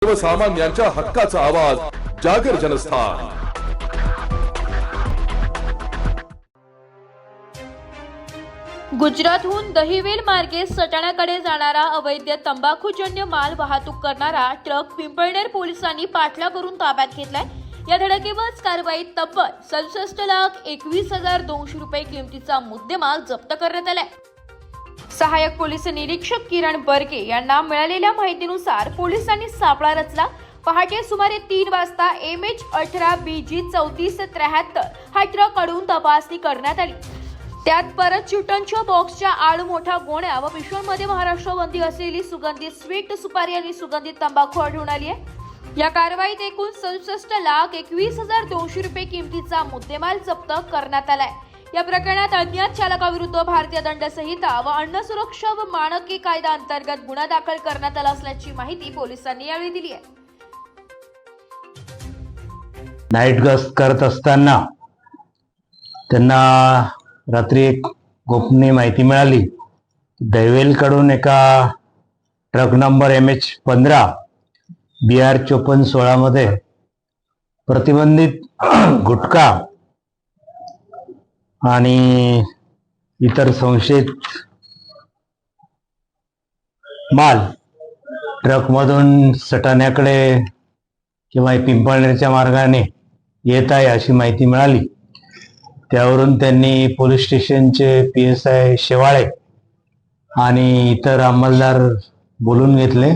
सर्वसामान्यांच्या हक्काचा आवाज जागर जनस्थान। गुजरातहून दहिवेल मार्गे सटाण्याकडे जाणारा अवैध तंबाखूजन्य माल वाहतूक करणारा ट्रक पिंपळनेर पोलिसांनी पाठला करून ताब्यात घेतलाय। या धडकेबाज कारवाईत तब्बल 67,21,200 रुपये किमतीचा मुद्देमाल जप्त करण्यात आलाय। सहाय्यक पोलीस निरीक्षक किरण बर्गे यांना मिळालेल्या माहितीनुसार पोलिसांनी सापळा रचला। पहाटे सुमारे 3 वाजता MH18BG 3473 हा ट्रक अडवून तपासणी करण्यात आली। त्यात परत चिटनच्या बॉक्सच्या आड मोठ्या गोण्या व पिशव्यांमध्ये महाराष्ट्र बंदी असलेली सुगंधित स्वीट सुपारी आणि सुगंधित तंबाखू आढळून आली आहे। या कारवाईत एकूण 67,21,200 रुपये किमतीचा मुद्देमाल जप्त करण्यात आलाय। या प्रकरणात अज्ञात चालकाविरुद्ध भारतीय दंड संहिता व अन्न सुरक्षा व मानके कायदा अंतर्गत गुन्हा दाखल करण्यात आला असल्याची माहिती पोलिसांनी यावेळी दिली आहे। नाईट गस्त करत असताना त्यांना रात्री एक गोपनीय माहिती मिळाली। दहिवेलकडून एका ट्रक नंबर MH15 BR 5416 मध्ये प्रतिबंधित गुटखा आणि इतर संशयित माल ट्रकमधून सटाण्याकडे किंवा पिंपळनेरच्या मार्गाने येत आहे अशी माहिती मिळाली। त्यावरून त्यांनी पोलीस स्टेशनचे PSI शेवाळे आणि इतर अंमलदार बोलून घेतले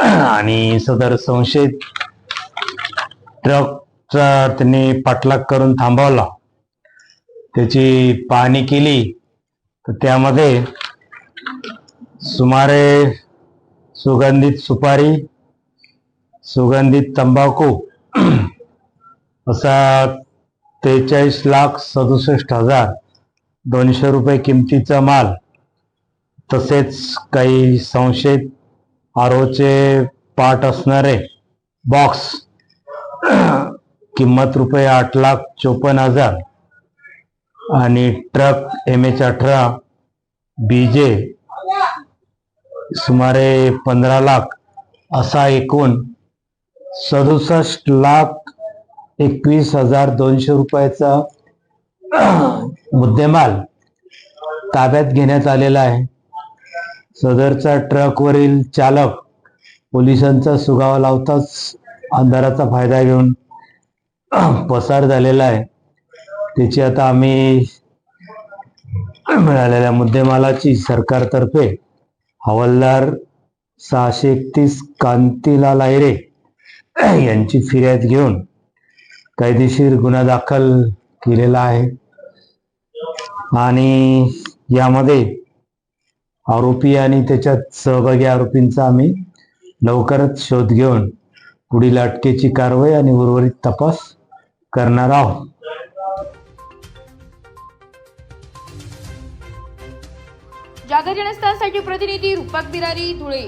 आणि सदर संशयित ट्रकचा त्यांनी पाठलाग करून थांबवला। त्याची पाहणी केली तर त्यामध्ये सुमारे सुगंधित सुपारी, सुगंधित तंबाखू असा 43,67,200 रुपये किमतीचा माल, तसेच काही संशयित आरोचे पार्ट असणारे बॉक्स किंमत रुपये 8,54,000 आणि ट्रक MH18BJ सुमारे 15 लाख असा एकूण 67,21,200 रुपयाचा मुद्देमाल ताब्यात घेण्यात आलेला आहे। सदरचा ट्रकवरील चालक पोलिसांचा सुगावा लावताच अंधाराचा फायदा घेऊन पसार झालेला आहे। त्याची आता आम्ही मिळालेल्या मुद्देमालाची सरकारतर्फे हवालदार 631 कांतीलाल आयरे यांची फिर्याद घेऊन कायदेशीर गुन्हा दाखल केलेला आहे आणि यामध्ये आरोपी आणि त्याच्यात सहभागी आरोपींचा आम्ही लवकरच शोध घेऊन पुढील अटकेची कारवाई आणि उर्वरित तपास करणार आहोत। जागर जनस्थानसाठी प्रतिनिधी रूपक बिरारी, धुळे।